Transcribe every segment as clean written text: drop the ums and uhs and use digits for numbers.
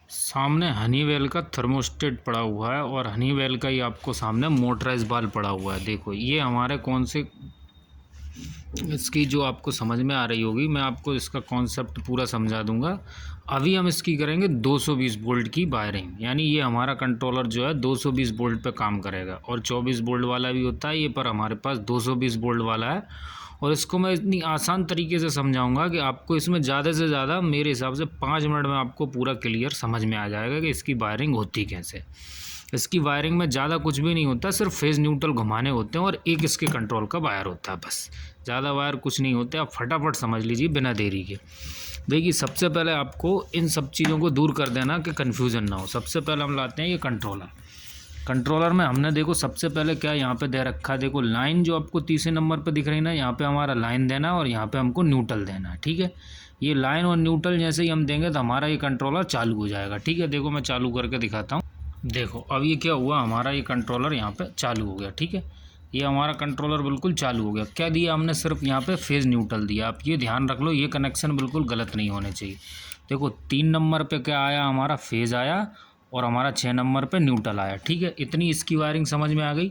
सामने हनीवेल का थर्मोस्टेट पड़ा हुआ है और हनीवेल का ही आपको सामने मोटराइज बाल्ब पड़ा हुआ है। देखो ये हमारे कौन से इसकी जो आपको समझ में आ रही होगी, मैं आपको इसका कॉन्सेप्ट पूरा समझा दूंगा। अभी हम इसकी करेंगे 220 वोल्ट की वायरिंग, यानी ये हमारा कंट्रोलर जो है 220 वोल्ट पे काम करेगा और 24 वोल्ट वाला भी होता है ये, पर हमारे पास 220 वोल्ट वाला है। और इसको मैं इतनी आसान तरीके से समझाऊंगा कि आपको इसमें ज़्यादा से ज़्यादा मेरे हिसाब से 5 मिनट में आपको पूरा क्लियर समझ में आ जाएगा कि इसकी वायरिंग होती कैसे। इसकी वायरिंग में ज़्यादा कुछ भी नहीं होता, सिर्फ फेज़ न्यूट्रल घुमाने होते हैं और एक इसके कंट्रोल का वायर होता है, बस। ज़्यादा वायर कुछ नहीं होते, आप फटाफट समझ लीजिए बिना देरी के। देखिए सबसे पहले आपको इन सब चीज़ों को दूर कर देना कि कन्फ्यूज़न ना हो। सबसे पहले हम लाते हैं ये कंट्रोलर। कंट्रोलर में हमने देखो सबसे पहले क्या यहाँ पे दे रखा है, देखो लाइन जो आपको तीसरे नंबर पे दिख रही है ना, यहाँ पे हमारा लाइन देना और यहाँ पे हमको न्यूट्रल देना है। ठीक है, ये लाइन और न्यूट्रल जैसे ही हम देंगे तो हमारा ये कंट्रोलर चालू हो जाएगा। ठीक है, देखो मैं चालू करके दिखाता हूँ। देखो अब ये क्या हुआ, हमारा ये कंट्रोलर यहाँ पे चालू हो गया। ठीक है, ये हमारा कंट्रोलर बिल्कुल चालू हो गया। क्या दिया हमने, सिर्फ यहाँ पे फेज़ न्यूट्रल दिया। आप ये ध्यान रख लो, ये कनेक्शन बिल्कुल गलत नहीं होने चाहिए। देखो 3 नंबर पे क्या आया, हमारा फेज़ आया और हमारा 6 नंबर पे न्यूट्रल आया। ठीक है, इतनी इसकी वायरिंग समझ में आ गई।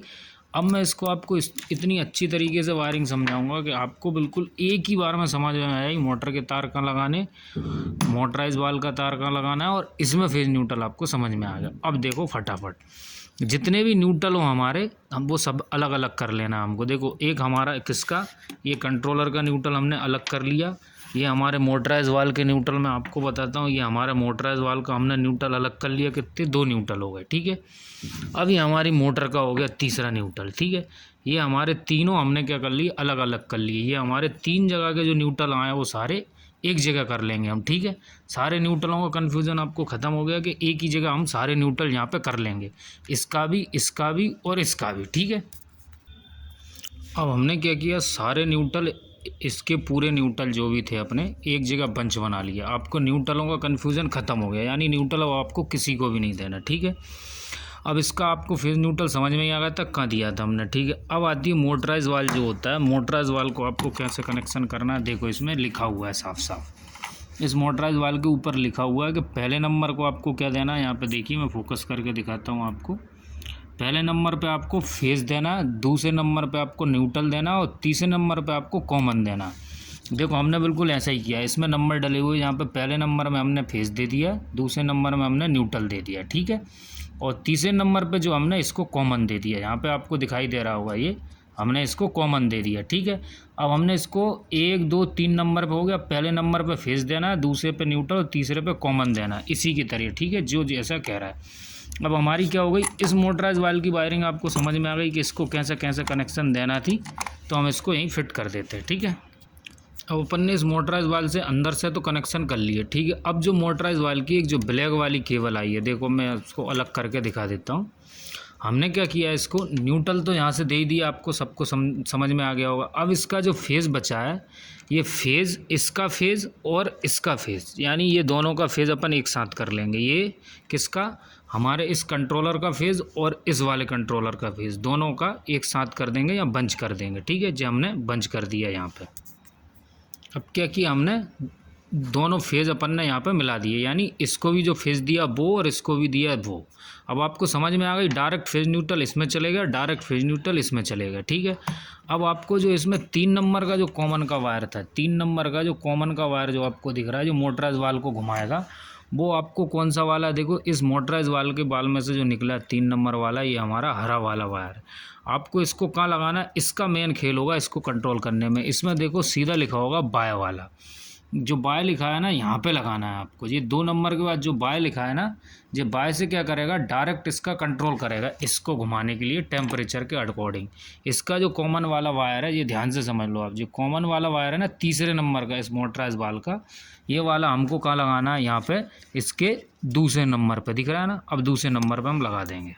अब मैं इसको आपको इतनी अच्छी तरीके से वायरिंग समझाऊंगा कि आपको बिल्कुल एक ही बार में समझ में आएगी मोटर के तार कहाँ लगाने, मोटराइज वाल का तार कहाँ लगाना है, और इसमें फेज़ न्यूट्रल आपको समझ में आ गया। अब देखो फटाफट जितने भी न्यूट्रल हो हमारे, हम वो सब अलग अलग कर लेना हमको। देखो एक हमारा किसका, ये कंट्रोलर का न्यूट्रल हमने अलग कर लिया। ये हमारे मोटराइज वाल के न्यूट्रल मैं आपको बताता हूँ, ये हमारे मोटराइज वाल का हमने न्यूट्रल अलग कर लिया। कितने, 2 न्यूट्रल हो गए। ठीक है, अब ये हमारी मोटर का हो गया तीसरा न्यूट्रल। ठीक है, ये हमारे तीनों हमने क्या कर लिए, अलग अलग कर लिए। ये हमारे 3 जगह के जो न्यूट्रल आए वो सारे एक जगह कर लेंगे हम। ठीक है, सारे न्यूट्रलों का कन्फ्यूज़न आपको ख़त्म हो गया कि एक ही जगह हम सारे न्यूट्रल यहाँ पे कर लेंगे, इसका भी, इसका भी और इसका भी। ठीक है, अब हमने क्या किया, सारे न्यूट्रल, इसके पूरे न्यूट्रल जो भी थे अपने एक जगह बंच बना लिया। आपको न्यूट्रलों का कन्फ्यूज़न ख़त्म हो गया, यानी न्यूट्रल अब आपको किसी को भी नहीं देना। ठीक है, अब इसका आपको फेज़ न्यूट्रल समझ में ही आ गया था, कहाँ दिया था हमने। ठीक है, अब आती है मोटराइज वाल जो होता है। मोटराइज वाल को आपको कैसे कनेक्शन करना है, देखो इसमें लिखा हुआ है साफ साफ। इस मोटराइज वाल के ऊपर लिखा हुआ है कि पहले नंबर को आपको क्या देना है। यहाँ पे देखिए मैं फोकस करके दिखाता हूँ आपको। पहले नंबर पे आपको फेज़ देना, दूसरे नंबर पे आपको न्यूट्रल देना और तीसरे नंबर पे आपको कॉमन देना। देखो हमने बिल्कुल ऐसा ही किया, इसमें नंबर डले हुए। यहाँ पे पहले नंबर में हमने फेज़ दे दिया, दूसरे नंबर में हमने न्यूट्रल दे दिया। ठीक है, और तीसरे नंबर पे जो हमने इसको कॉमन दे दिया, यहाँ पे आपको दिखाई दे रहा होगा, ये हमने इसको कॉमन दे दिया। ठीक है, अब हमने इसको 1 2 3 नंबर पे हो गया। पहले नंबर पे फेज़ देना है, दूसरे पे न्यूट्रल और तीसरे पे कॉमन देना है, इसी की तरह। ठीक है, जो जैसा कह रहा है। अब हमारी क्या हो गई, इस मोटराइज वाल की वायरिंग आपको समझ में आ गई कि इसको कैसे कैसे कनेक्शन देना थी, तो हम इसको यहीं फिट कर देते हैं। ठीक है, अब अपन ने इस मोटराइज वाल से अंदर से तो कनेक्शन कर लिए। ठीक है, अब जो मोटराइज वाल की एक जो ब्लैक वाली केबल आई है, देखो मैं उसको अलग करके दिखा देता हूँ। हमने क्या किया, इसको न्यूट्रल तो यहाँ से दे ही दिया, आपको सबको समझ में आ गया होगा। अब इसका जो फेज़ बचा है, ये फेज़, इसका फेज़ और इसका फेज़, यानी ये दोनों का फेज़ अपन एक साथ कर लेंगे। ये किसका, हमारे इस कंट्रोलर का फेज़ और इस वाले कंट्रोलर का फेज़, दोनों का एक साथ कर देंगे या बंच कर देंगे। ठीक है, जो हमने बंच कर दिया यहाँ पे। अब क्या किया हमने, दोनों फेज़ अपन ने यहाँ पे मिला दिए, यानी इसको भी जो फेज़ दिया वो और इसको भी दिया वो। अब आपको समझ में आ गई, डायरेक्ट फेज़ न्यूट्रल इसमें चलेगा, डायरेक्ट फेज़ न्यूट्रल इसमें चलेगा। ठीक है, अब आपको जो इसमें 3 नंबर का जो कॉमन का वायर था, 3 नंबर का जो कॉमन का वायर जो आपको दिख रहा है, जो मोटराइज वाल को घुमाएगा, वो आपको कौन सा वाला, देखो इस मोटराइज वाल के बाल में से जो निकला 3 नंबर वाला, ये हमारा हरा वाला वायर। आपको इसको कहाँ लगाना है, इसका मेन खेल होगा इसको कंट्रोल करने में। इसमें देखो सीधा लिखा होगा बाय वाला, जो बाय लिखा है ना, यहाँ पे लगाना है आपको। ये 2 नंबर के बाद जो बाय लिखा है ना, ये बाय से क्या करेगा, डायरेक्ट इसका कंट्रोल करेगा, इसको घुमाने के लिए टेम्परेचर के अकॉर्डिंग। इसका जो कॉमन वाला वायर है, ये ध्यान से समझ लो आप, जो कॉमन वाला वायर है ना तीसरे नंबर का इस मोटराइज वाल का, ये वाला हमको कहाँ लगाना है, यहाँ पे इसके दूसरे नंबर पे दिख रहा है ना। अब दूसरे नंबर पे हम लगा देंगे।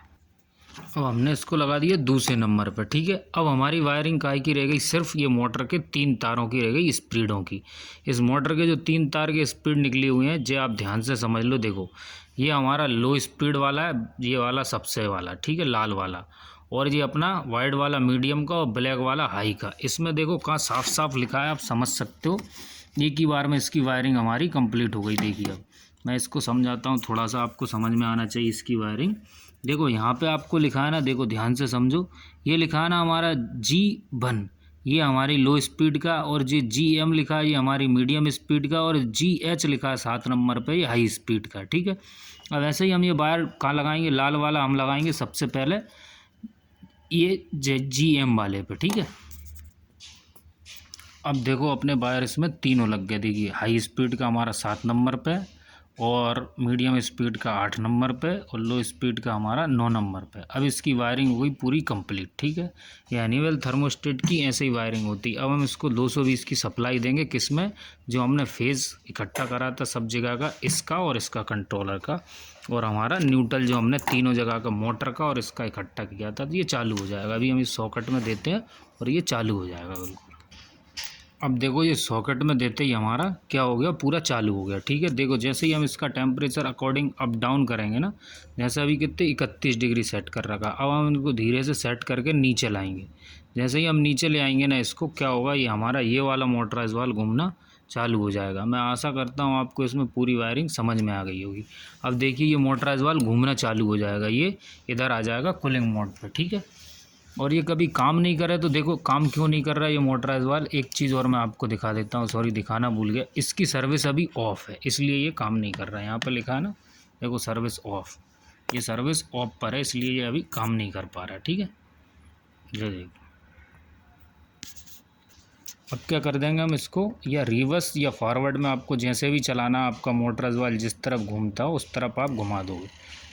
अब हमने इसको लगा दिया दूसरे नंबर पर। ठीक है, अब हमारी वायरिंग काहे की रह गई, सिर्फ ये मोटर के 3 तारों की रह गई, स्पीडों की। इस मोटर के जो 3 तार के स्पीड निकली हुई हैं, जो आप ध्यान से समझ लो। देखो ये हमारा लो स्पीड वाला है, ये वाला सबसे वाला, ठीक है, लाल वाला, और ये अपना वाइट वाला मीडियम का और ब्लैक वाला हाई का। इसमें देखो कहाँ साफ साफ लिखा है, आप समझ सकते हो। एक ही बार में इसकी वायरिंग हमारी कंप्लीट हो गई। देखिए अब मैं इसको समझाता हूँ, थोड़ा सा आपको समझ में आना चाहिए इसकी वायरिंग। देखो यहाँ पे आपको लिखा है ना, देखो ध्यान से समझो, ये लिखा है ना हमारा G1, ये हमारी लो स्पीड का, और जो GM लिखा है ये हमारी मीडियम स्पीड का, और GH लिखा है 7 नंबर पे ये हाई स्पीड का। ठीक है, अब ऐसे ही हम ये वायर कहाँ लगाएंगे, लाल वाला हम लगाएंगे सबसे पहले ये GM वाले पे। ठीक है, अब देखो अपने वायर इसमें तीनों लग गए। देखिए हाई स्पीड का हमारा 7 नंबर पे, और मीडियम स्पीड का 8 नंबर पे, और लो स्पीड का हमारा 9 नंबर पे। अब इसकी वायरिंग हो गई पूरी कंप्लीट। ठीक है, ये हनीवेल थर्मोस्टेट की ऐसे ही वायरिंग होती है। अब हम इसको 220 की सप्लाई देंगे, किसमें, जो हमने फेज़ इकट्ठा करा था सब जगह का, इसका और इसका कंट्रोलर का, और हमारा न्यूट्रल जो हमने तीनों जगह का मोटर का और इसका इकट्ठा किया था, तो ये चालू हो जाएगा। अभी हम इस सॉकेट में देते हैं और ये चालू हो जाएगा बिल्कुल। अब देखो ये सॉकेट में देते ही हमारा क्या हो गया, पूरा चालू हो गया। ठीक है, देखो जैसे ही हम इसका टेम्परेचर अकॉर्डिंग अप डाउन करेंगे ना, जैसे अभी कितने 31 डिग्री सेट कर रखा, अब हम इनको धीरे से सेट करके नीचे लाएंगे। जैसे ही हम नीचे ले आएंगे ना इसको, क्या होगा, ये हमारा ये वाला मोटराइज वाल्व घूमना चालू हो जाएगा। मैं आशा करता हूँ आपको इसमें पूरी वायरिंग समझ में आ गई होगी। अब देखिए ये मोटराइज वाल्व घूमना चालू हो जाएगा, ये इधर आ जाएगा कूलिंग मोड पर। ठीक है, और ये कभी काम नहीं करे तो देखो काम क्यों नहीं कर रहा है ये मोटराइज वाल्व। एक चीज़ और मैं आपको दिखा देता हूँ, सॉरी दिखाना भूल गया, इसकी सर्विस अभी ऑफ है, इसलिए ये काम नहीं कर रहा है। यहाँ पे लिखा है ना, देखो सर्विस ऑफ, ये सर्विस ऑफ पर है, इसलिए ये अभी काम नहीं कर पा रहा है। ठीक है, ये देखो अब क्या कर देंगे हम इसको, या रिवर्स या फॉरवर्ड में आपको जैसे भी चलाना, आपका मोटराइज वाल्व जिस तरफ घूमता हो उस तरफ आप घुमा दोगे।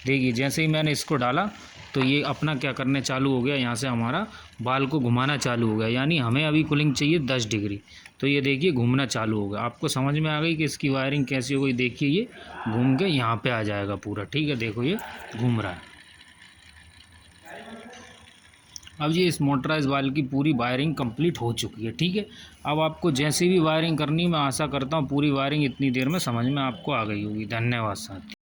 देखिए जैसे ही मैंने इसको डाला तो ये अपना क्या करने चालू हो गया, यहाँ से हमारा बाल को घुमाना चालू हो गया। यानी हमें अभी कूलिंग चाहिए 10 डिग्री, तो ये देखिए घूमना चालू हो गया। आपको समझ में आ गई कि इसकी वायरिंग कैसी हो गई। देखिए ये घूम के यहाँ पे आ जाएगा पूरा। ठीक है, देखो ये घूम रहा है। अब ये इस मोटराइज वाल्व की पूरी वायरिंग कंप्लीट हो चुकी है। ठीक है, अब आपको जैसी भी वायरिंग करनी, मैं आशा करता हूँ पूरी वायरिंग इतनी देर में समझ में आपको आ गई होगी। धन्यवाद साथी।